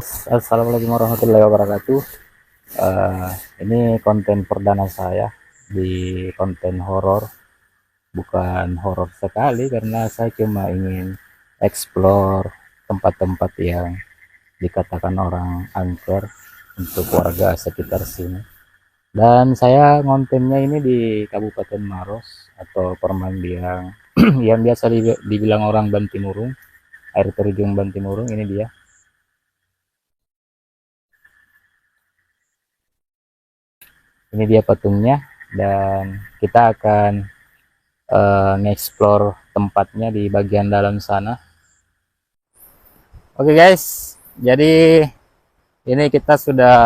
guys, assalamualaikum warahmatullahi wabarakatuh. Ini konten perdana saya di konten horor, bukan horor sekali karena saya cuma ingin explore tempat-tempat yang dikatakan orang angker untuk warga sekitar sini. Dan saya ngontennya ini di Kabupaten Maros atau Permandiang yang biasa dibilang orang Bantimurung, air terjun Bantimurung. Ini dia. Ini dia patungnya, dan kita akan nge-explore tempatnya di bagian dalam sana. Oke guys, jadi ini kita sudah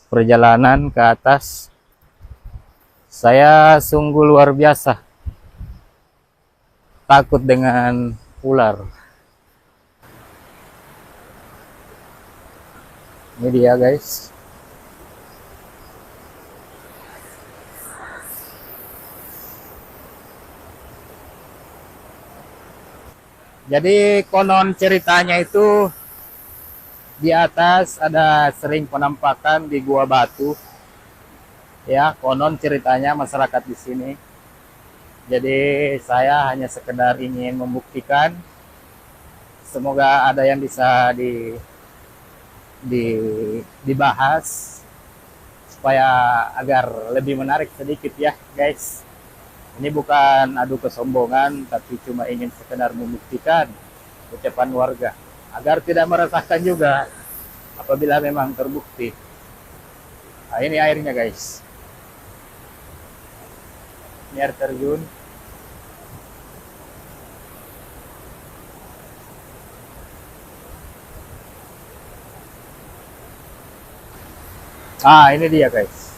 perjalanan ke atas. Saya sungguh luar biasa takut dengan ular. Ini dia guys. Jadi konon ceritanya itu di atas ada sering penampakan di gua batu. Ya, konon ceritanya masyarakat di sini. Jadi saya hanya sekedar ingin membuktikan. Semoga ada yang bisa dibahas supaya agar lebih menarik sedikit ya guys. Ini bukan adu kesombongan, tapi cuma ingin sekedar membuktikan ucapan warga agar tidak merasakan juga apabila memang terbukti. Nah, ini airnya guys. Ini air terjun. Ah, ini dia guys.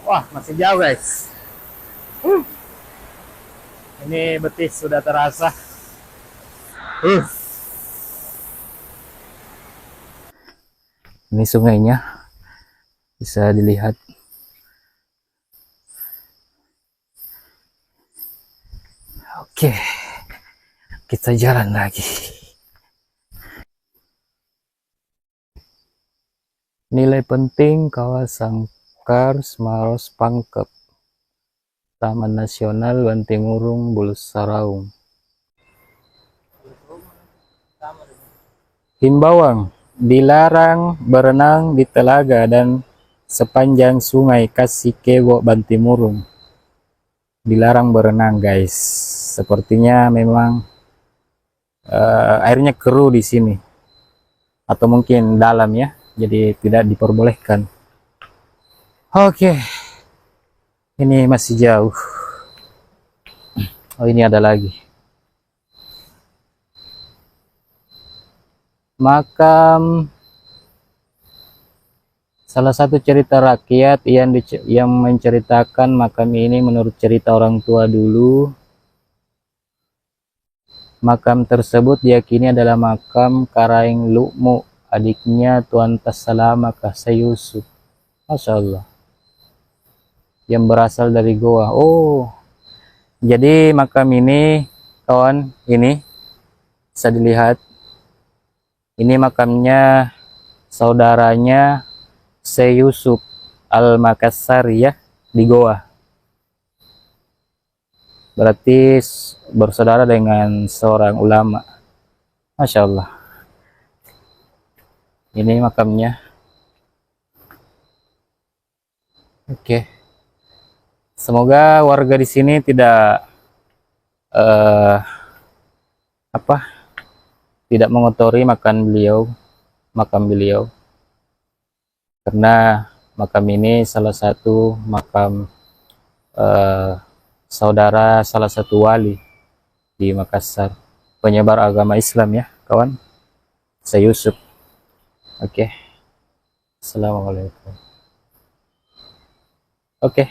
Wah, masih jauh guys. Ini betis sudah terasa. Ini sungainya bisa dilihat. Oke, kita jalan lagi. Nilai penting kawasan Kars Maros Pangkep, Taman Nasional Bantimurung Bulus Saraung. Himbauan, dilarang berenang di telaga dan sepanjang sungai Kasikewo Bantimurung. Dilarang berenang guys. Sepertinya memang airnya keruh di sini. Atau mungkin dalam ya. Jadi tidak diperbolehkan. Oke. Ini masih jauh. Oh, ini ada lagi. Makam salah satu cerita rakyat yang menceritakan makam ini menurut cerita orang tua dulu. Makam tersebut diyakini adalah makam Karaeng Lukmu, adiknya Tuan Tasalama Kasa Yusuf. Masya Allah. Yang berasal dari Goa. Oh, jadi makam ini kawan, ini bisa dilihat. Ini makamnya saudaranya Syekh Yusuf Al-Makassari ya, di Goa. Berarti bersaudara dengan seorang ulama. Masya Allah. Ini makamnya. Oke. Semoga warga di sini tidak tidak mengotori makam beliau, karena makam ini salah satu makam saudara salah satu wali di Makassar, penyebar agama Islam ya kawan, Syekh Yusuf. Oke. Assalamualaikum. Oke.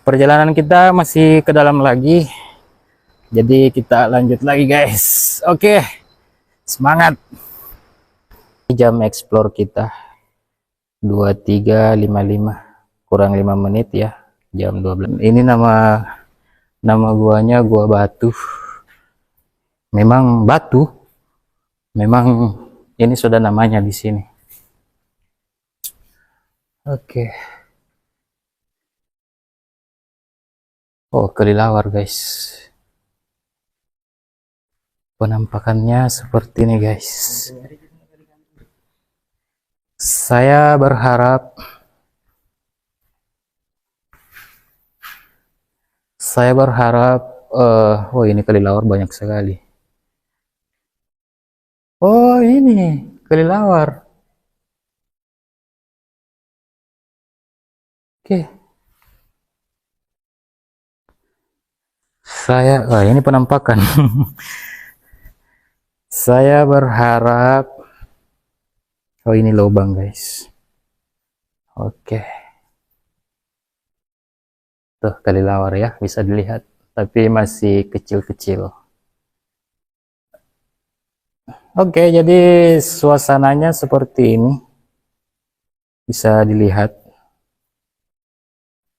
Perjalanan kita masih ke dalam lagi. Jadi kita lanjut lagi guys. Oke. Semangat. Jam explore kita 23.55, kurang 5 menit ya, jam 12. Ini nama Nama guanya Gua Batu. Memang batu, memang ini sudah namanya di sini. Oke. Oh, kelelawar guys. Penampakannya seperti ini guys. Saya berharap oh ini kelelawar banyak sekali. Oh ini kelelawar. Oke. Ini penampakan. Saya berharap, oh ini lubang guys. Oke. Tuh kelelawar ya, bisa dilihat. Tapi masih kecil-kecil. Oke, jadi suasananya seperti ini. Bisa dilihat.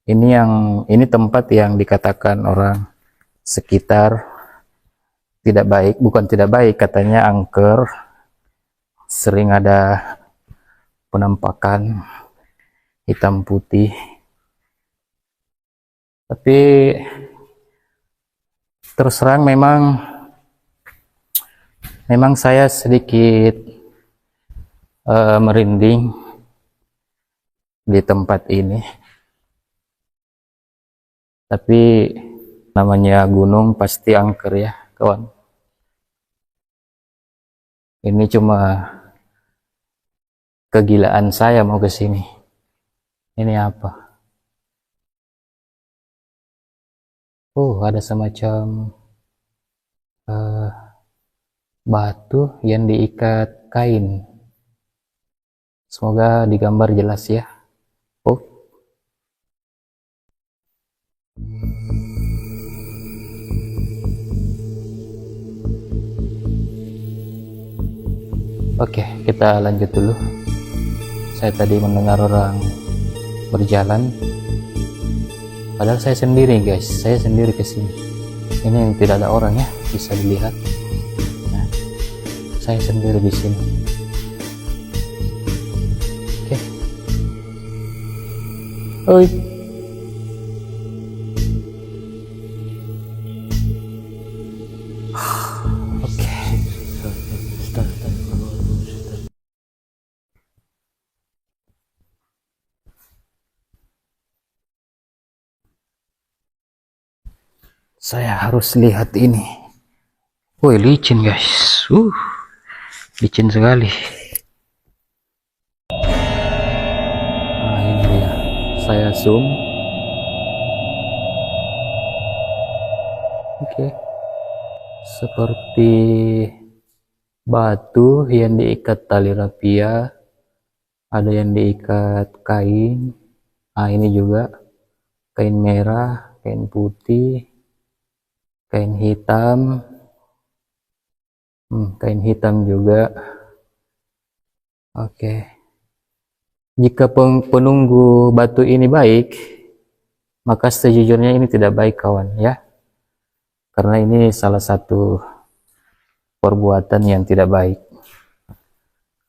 Ini tempat yang dikatakan orang sekitar tidak baik, bukan tidak baik, katanya angker. Sering ada penampakan hitam putih. Tapi terus terang memang saya sedikit merinding di tempat ini. Tapi namanya gunung pasti angker ya kawan. Ini cuma kegilaan saya mau ke sini. Ini apa? Oh, ada semacam batu yang diikat kain. Semoga digambar jelas ya. Oh. Oke, kita lanjut dulu. Saya tadi mendengar orang berjalan. Padahal saya sendiri guys, saya sendiri kesini. Ini tidak ada orang ya, bisa dilihat. Nah, saya sendiri di sini. Oke. Oi. Oke. Saya harus lihat ini. Woi, licin guys. Licin sekali. Nah, ini dia. Saya zoom. Oke. Seperti batu yang diikat tali rapia. Ada yang diikat kain. Nah, ini juga kain merah, kain putih, kain hitam, kain hitam juga. Oke. Jika penunggu batu ini baik, maka sejujurnya ini tidak baik kawan ya, karena ini salah satu perbuatan yang tidak baik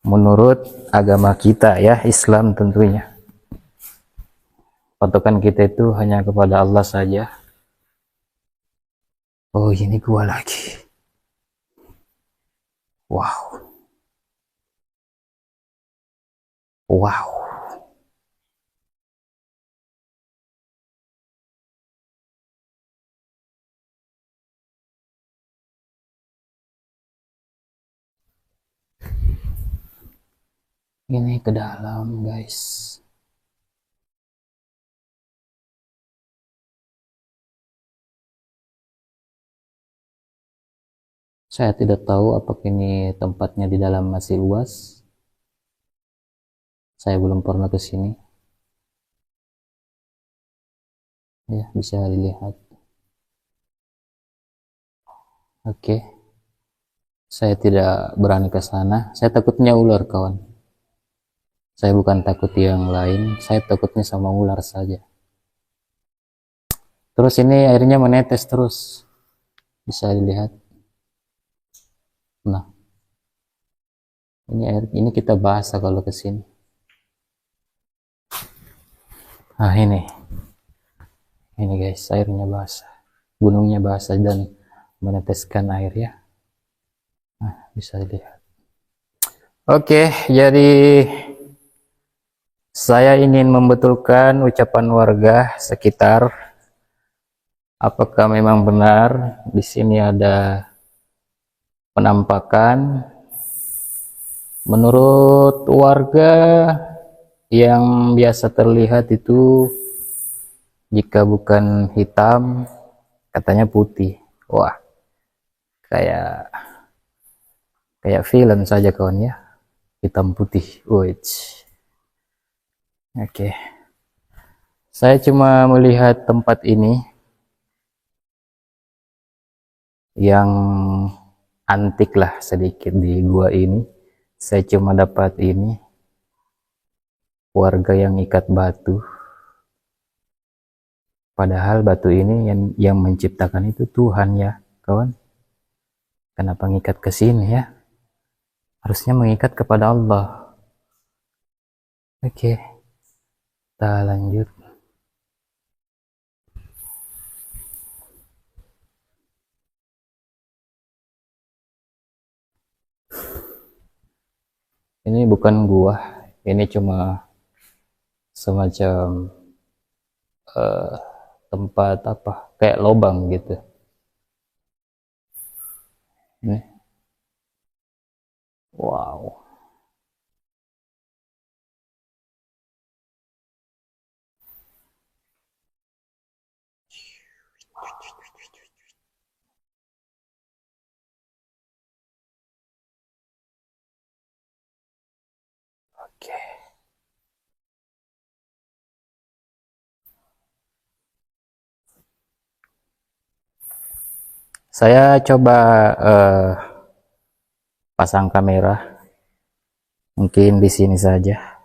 menurut agama kita ya, Islam tentunya. Patokan kita itu hanya kepada Allah saja. Oh, ini gua lagi. Wow. Wow. Ini ke dalam guys. Saya tidak tahu apakah ini tempatnya di dalam masih luas. Saya belum pernah ke sini. Ya, bisa dilihat. Oke. Saya tidak berani ke sana. Saya takutnya ular kawan. Saya bukan takut yang lain. Saya takutnya sama ular saja. Terus ini airnya menetes terus, bisa dilihat. Nah, ini air ini kita basah kalau ke sini. Nah, ini guys, airnya basah. Gunungnya basah dan meneteskan air ya. Nah, bisa dilihat. Oke, jadi saya ingin membetulkan ucapan warga sekitar. Apakah memang benar di sini ada penampakan? Menurut warga yang biasa terlihat itu, jika bukan hitam, katanya putih. Wah, kayak film saja kawan ya, hitam putih. Wih. Oke, saya cuma melihat tempat ini yang antik lah sedikit di gua ini. Saya cuma dapat ini, warga yang ikat batu. Padahal batu ini yang menciptakan itu Tuhan ya kawan. Kenapa ngikat ke sini ya? Harusnya mengikat kepada Allah. Oke, kita lanjut. Ini bukan gua, ini cuma semacam eh, tempat apa, kayak lobang gitu. Nih, wow. Oke. Saya coba pasang kamera, mungkin di sini saja,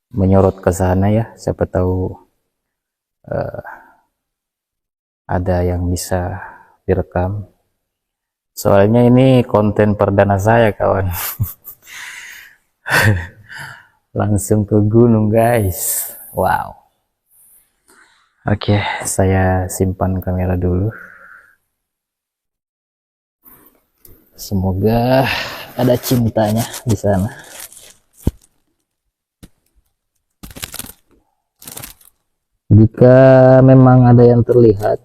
menyorot ke sana ya. Siapa tahu ada yang bisa direkam. Soalnya ini konten perdana saya kawan. Langsung ke gunung guys. Wow. Oke, saya simpan kamera dulu. Semoga ada cintanya di sana. Jika memang ada yang terlihat,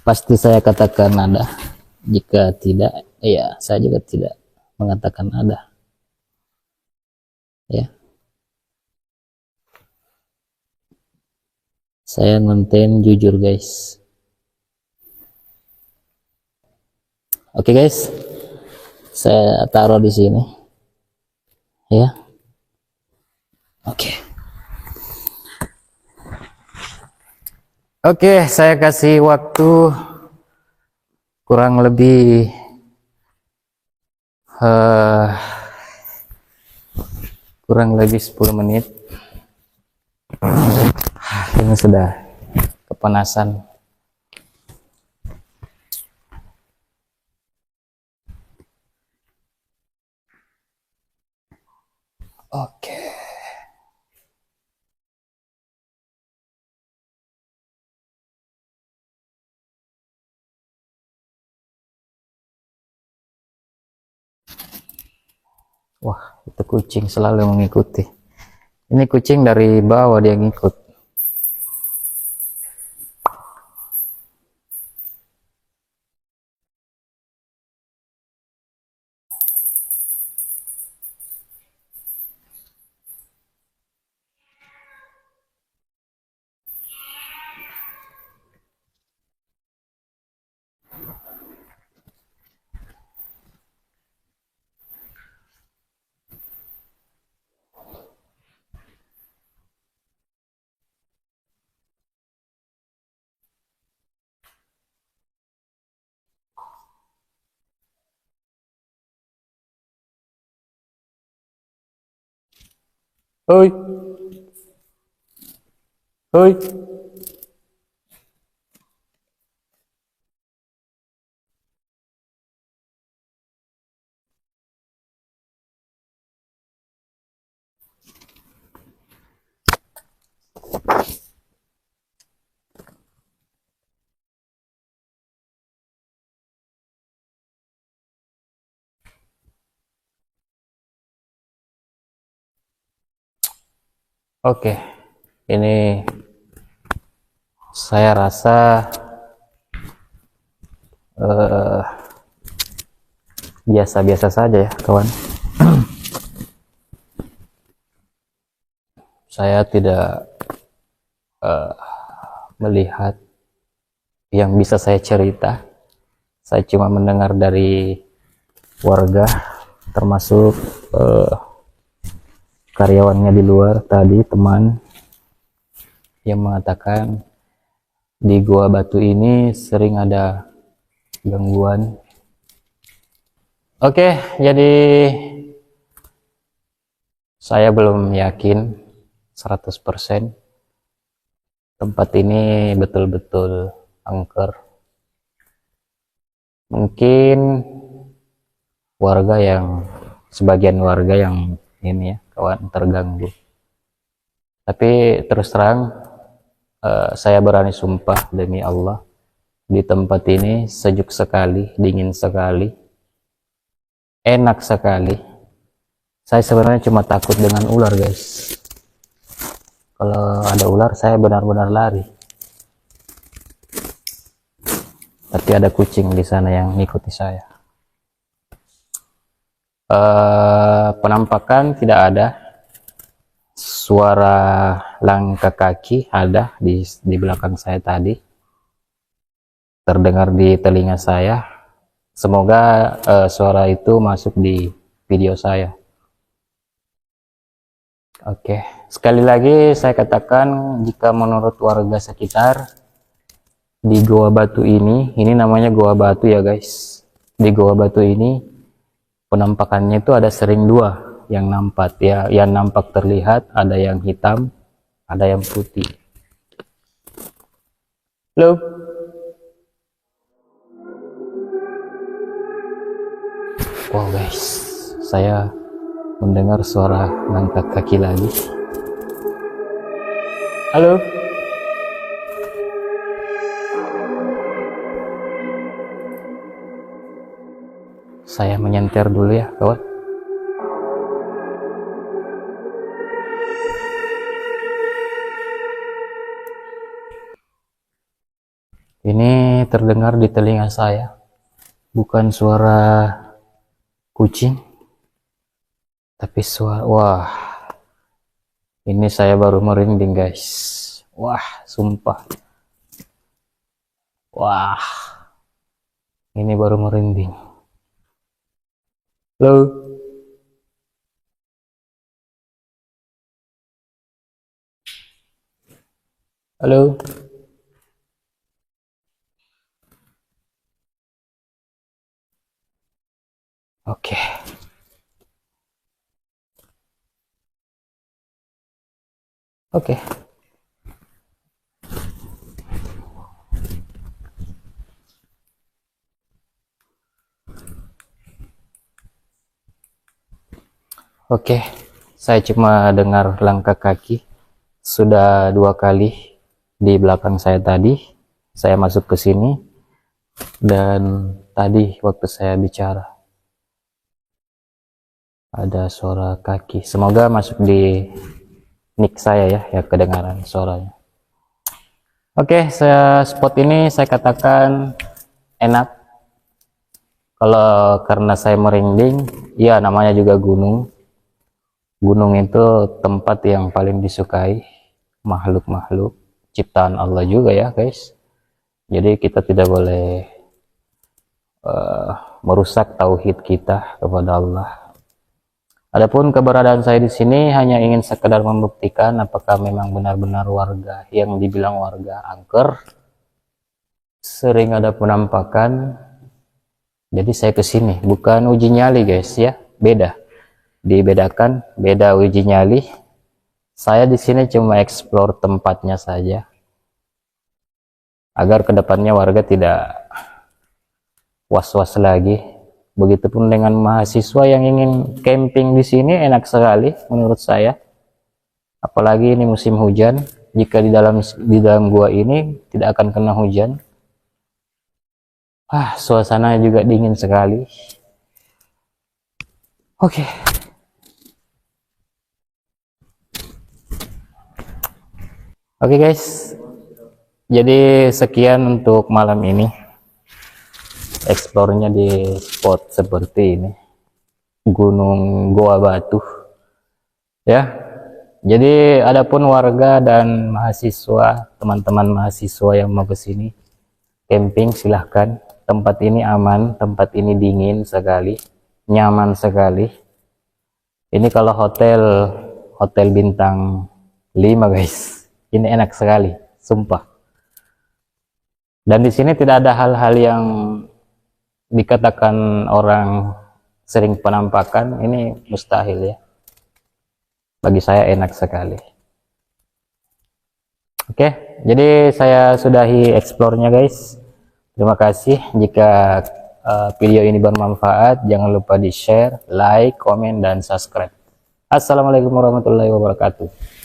pasti saya katakan ada. Jika tidak, ya saya juga tidak mengatakan ada. Ya, saya ngonten jujur guys. Oke guys, saya taruh di sini. Ya, oke. Oke, saya kasih waktu kurang lebih uh, 10 menit. Ini sudah kepanasan. Oke. Wah, itu kucing selalu mengikuti. Ini kucing dari bawah dia ngikut. Hoi, hoi. Oke, ini saya rasa biasa-biasa saja ya kawan. Saya tidak melihat yang bisa saya cerita. Saya cuma mendengar dari warga, termasuk karyawannya di luar tadi, teman yang mengatakan di Gua Batu ini sering ada gangguan. Oke, jadi saya belum yakin 100% tempat ini betul-betul angker. Mungkin sebagian warga yang ini ya kawan terganggu. Tapi terus terang saya berani sumpah demi Allah, di tempat ini sejuk sekali, dingin sekali, enak sekali. Saya sebenarnya cuma takut dengan ular guys. Kalau ada ular saya benar-benar lari. Tapi ada kucing di sana yang ngikuti saya. Penampakan tidak ada. Suara langkah kaki ada di belakang saya tadi. Terdengar di telinga saya. Semoga suara itu masuk di video saya. Oke, sekali lagi saya katakan, jika menurut warga sekitar di Goa Batu ini namanya Goa Batu ya guys. Di Goa Batu ini penampakannya itu ada sering dua yang nampak ya, yang nampak terlihat, ada yang hitam, ada yang putih. Halo. Wow guys, saya mendengar suara langkah kaki lagi. Halo. Saya menyenter dulu ya kawan. Ini terdengar di telinga saya, bukan suara kucing, tapi suara, wah, ini saya baru merinding guys. Wah, sumpah. Wah, ini baru merinding. Halo. Halo. Oke. Oke. Oke, saya cuma dengar langkah kaki sudah 2 kali di belakang saya tadi. Saya masuk ke sini dan tadi waktu saya bicara ada suara kaki. Semoga masuk di mic saya ya kedengaran suaranya. Oke, spot ini saya katakan enak. Kalau karena saya merinding, ya namanya juga gunung. Gunung itu tempat yang paling disukai makhluk-makhluk ciptaan Allah juga ya guys. Jadi kita tidak boleh merusak tauhid kita kepada Allah. Adapun keberadaan saya di sini hanya ingin sekedar membuktikan apakah memang benar-benar warga yang dibilang warga angker sering ada penampakan. Jadi saya ke sini bukan uji nyali guys ya, beda. Dibedakan, beda uji nyali. Saya di sini cuma explore tempatnya saja agar kedepannya warga tidak was-was lagi. Begitupun dengan mahasiswa yang ingin camping di sini, enak sekali menurut saya. Apalagi ini musim hujan, jika di dalam gua ini tidak akan kena hujan. Suasana juga dingin sekali. Oke. Oke guys, jadi sekian untuk malam ini eksplornya di spot seperti ini, Gunung Goa Batu ya. Jadi adapun warga dan mahasiswa, teman-teman mahasiswa yang mau ke sini camping, silahkan. Tempat ini aman, tempat ini dingin sekali, nyaman sekali. Ini kalau hotel bintang 5 guys, ini enak sekali, sumpah. Dan di sini tidak ada hal-hal yang dikatakan orang sering penampakan, ini mustahil ya. Bagi saya enak sekali. Oke, jadi saya sudahi eksplornya guys. Terima kasih. Jika video ini bermanfaat, jangan lupa di share, like, komen, dan subscribe. Assalamualaikum warahmatullahi wabarakatuh.